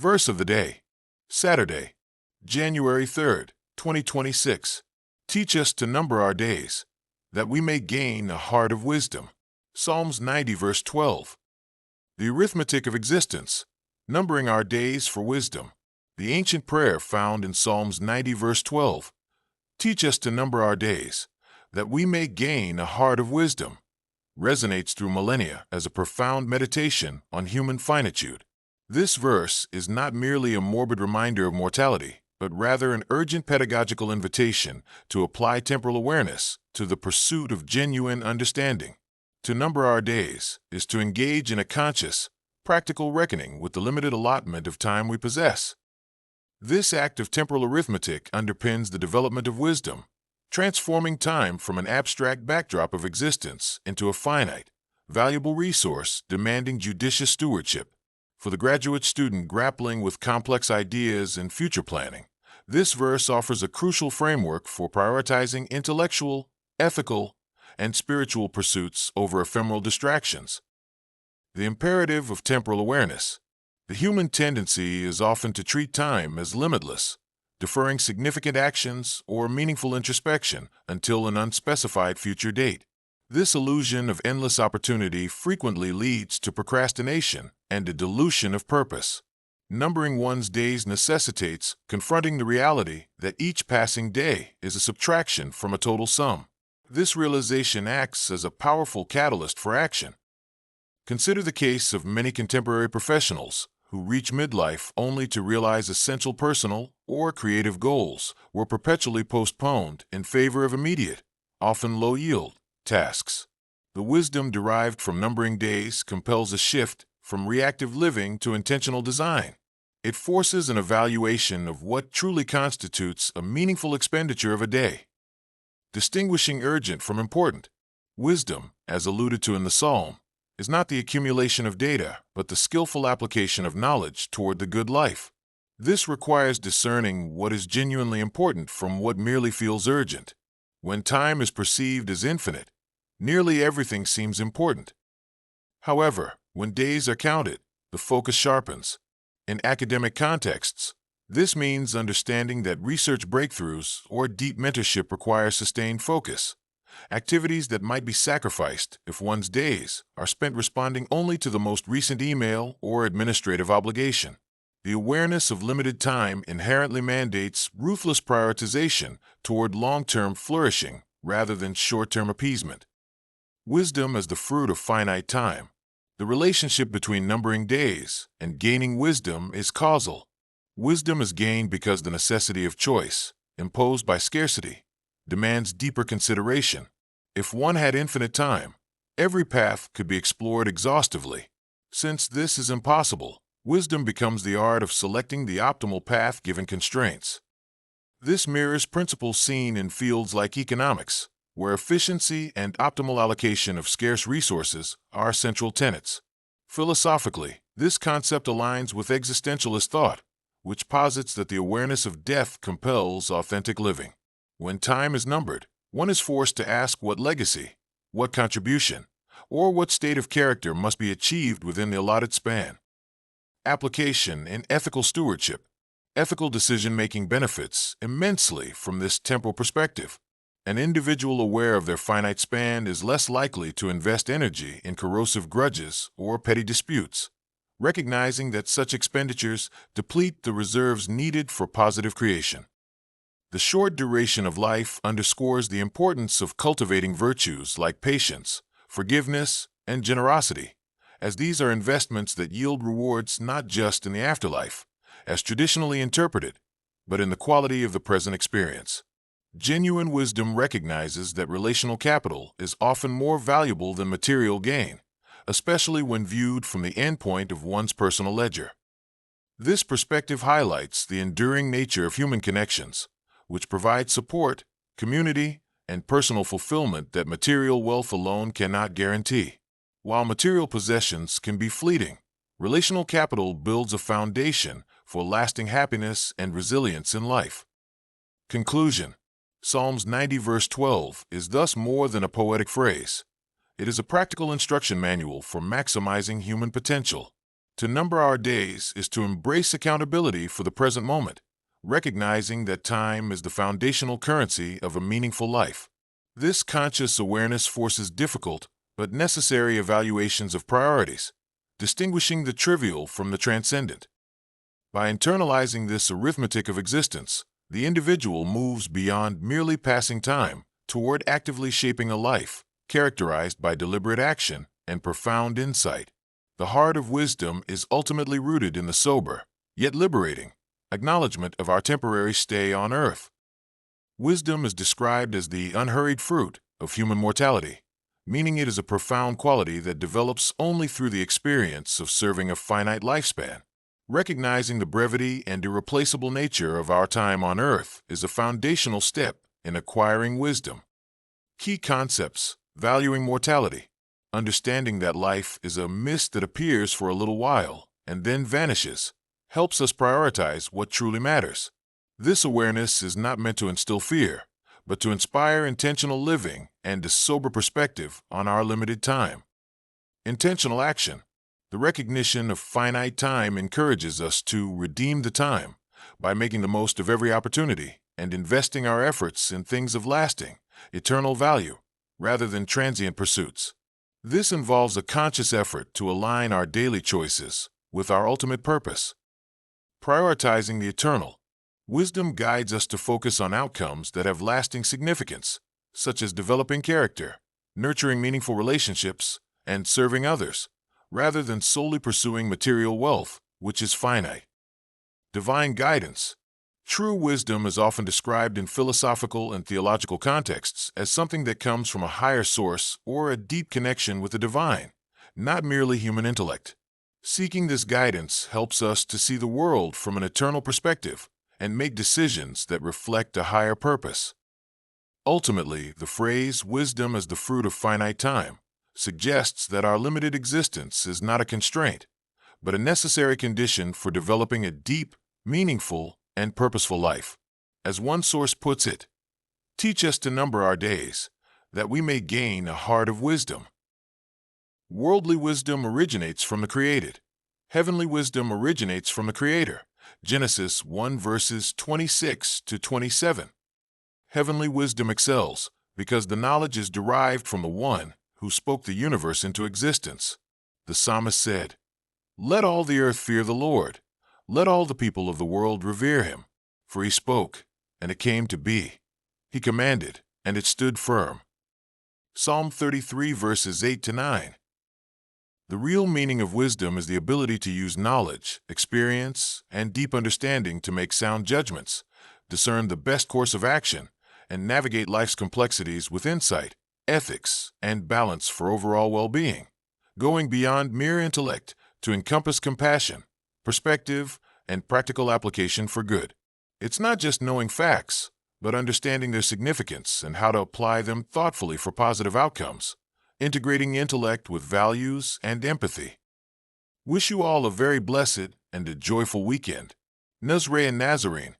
Verse of the day, Saturday, January 3rd, 2026. Teach us to number our days, that we may gain a heart of wisdom. Psalms 90 verse 12. The arithmetic of existence, numbering our days for wisdom. The ancient prayer found in Psalms 90 verse 12. Teach us to number our days, that we may gain a heart of wisdom, resonates through millennia as a profound meditation on human finitude. This verse is not merely a morbid reminder of mortality, but rather an urgent pedagogical invitation to apply temporal awareness to the pursuit of genuine understanding. To number our days is to engage in a conscious, practical reckoning with the limited allotment of time we possess. This act of temporal arithmetic underpins the development of wisdom, transforming time from an abstract backdrop of existence into a finite, valuable resource demanding judicious stewardship. For the graduate student grappling with complex ideas and future planning, this verse offers a crucial framework for prioritizing intellectual, ethical, and spiritual pursuits over ephemeral distractions. The imperative of temporal awareness. The human tendency is often to treat time as limitless, deferring significant actions or meaningful introspection until an unspecified future date. This illusion of endless opportunity frequently leads to procrastination and a dilution of purpose. Numbering one's days necessitates confronting the reality that each passing day is a subtraction from a total sum. This realization acts as a powerful catalyst for action. Consider the case of many contemporary professionals who reach midlife only to realize essential personal or creative goals were perpetually postponed in favor of immediate, often low-yield, tasks. The wisdom derived from numbering days compels a shift from reactive living to intentional design. It forces an evaluation of what truly constitutes a meaningful expenditure of a day. Distinguishing urgent from important. Wisdom, as alluded to in the psalm, is not the accumulation of data, but the skillful application of knowledge toward the good life. This requires discerning what is genuinely important from what merely feels urgent. When time is perceived as infinite, nearly everything seems important. However, when days are counted, the focus sharpens. In academic contexts, this means understanding that research breakthroughs or deep mentorship require sustained focus, activities that might be sacrificed if one's days are spent responding only to the most recent email or administrative obligation. The awareness of limited time inherently mandates ruthless prioritization toward long-term flourishing rather than short-term appeasement. Wisdom as the fruit of finite time. The relationship between numbering days and gaining wisdom is causal. Wisdom is gained because the necessity of choice, imposed by scarcity, demands deeper consideration. If one had infinite time, every path could be explored exhaustively. Since this is impossible, wisdom becomes the art of selecting the optimal path given constraints. This mirrors principles seen in fields like economics, where efficiency and optimal allocation of scarce resources are central tenets. Philosophically, this concept aligns with existentialist thought, which posits that the awareness of death compels authentic living. When time is numbered, one is forced to ask what legacy, what contribution, or what state of character must be achieved within the allotted span. Application in ethical stewardship. Ethical decision-making benefits immensely from this temporal perspective. An individual aware of their finite span is less likely to invest energy in corrosive grudges or petty disputes, recognizing that such expenditures deplete the reserves needed for positive creation. The short duration of life underscores the importance of cultivating virtues like patience, forgiveness, and generosity, as these are investments that yield rewards not just in the afterlife, as traditionally interpreted, but in the quality of the present experience. Genuine wisdom recognizes that relational capital is often more valuable than material gain, especially when viewed from the endpoint of one's personal ledger. This perspective highlights the enduring nature of human connections, which provide support, community, and personal fulfillment that material wealth alone cannot guarantee. While material possessions can be fleeting, relational capital builds a foundation for lasting happiness and resilience in life. Conclusion. Psalms 90 verse 12 is thus more than a poetic phrase. It is a practical instruction manual for maximizing human potential. To number our days is to embrace accountability for the present moment, recognizing that time is the foundational currency of a meaningful life. This conscious awareness forces difficult but necessary evaluations of priorities, distinguishing the trivial from the transcendent. By internalizing this arithmetic of existence, the individual moves beyond merely passing time toward actively shaping a life characterized by deliberate action and profound insight. The heart of wisdom is ultimately rooted in the sober, yet liberating, acknowledgement of our temporary stay on earth. Wisdom is described as the unhurried fruit of human mortality, meaning it is a profound quality that develops only through the experience of serving a finite lifespan. Recognizing the brevity and irreplaceable nature of our time on earth is a foundational step in acquiring wisdom. Key concepts: valuing mortality, understanding that life is a mist that appears for a little while and then vanishes, helps us prioritize what truly matters. This awareness is not meant to instill fear, but to inspire intentional living and a sober perspective on our limited time. Intentional action. The recognition of finite time encourages us to redeem the time by making the most of every opportunity and investing our efforts in things of lasting, eternal value, rather than transient pursuits. This involves a conscious effort to align our daily choices with our ultimate purpose. Prioritizing the eternal. Wisdom guides us to focus on outcomes that have lasting significance, such as developing character, nurturing meaningful relationships, and serving others, rather than solely pursuing material wealth, which is finite. Divine guidance. True wisdom is often described in philosophical and theological contexts as something that comes from a higher source or a deep connection with the divine, not merely human intellect. Seeking this guidance helps us to see the world from an eternal perspective and make decisions that reflect a higher purpose. Ultimately, the phrase "wisdom as the fruit of finite time" suggests that our limited existence is not a constraint, but a necessary condition for developing a deep, meaningful, and purposeful life. As one source puts it, "Teach us to number our days, that we may gain a heart of wisdom." Worldly wisdom originates from the created. Heavenly wisdom originates from the Creator. Genesis 1 verses 26 to 27. Heavenly wisdom excels because the knowledge is derived from the One who spoke the universe into existence. The psalmist said, "Let all the earth fear the Lord. Let all the people of the world revere him. For he spoke, and it came to be. He commanded, and it stood firm." Psalm 33 verses 8 to 9. The real meaning of wisdom is the ability to use knowledge, experience, and deep understanding to make sound judgments, discern the best course of action, and navigate life's complexities with insight, ethics, and balance for overall well-being, going beyond mere intellect to encompass compassion, perspective, and practical application for good. It's not just knowing facts, but understanding their significance and how to apply them thoughtfully for positive outcomes, integrating intellect with values and empathy. Wish you all a very blessed and a joyful weekend. Nazreh and Nazarene,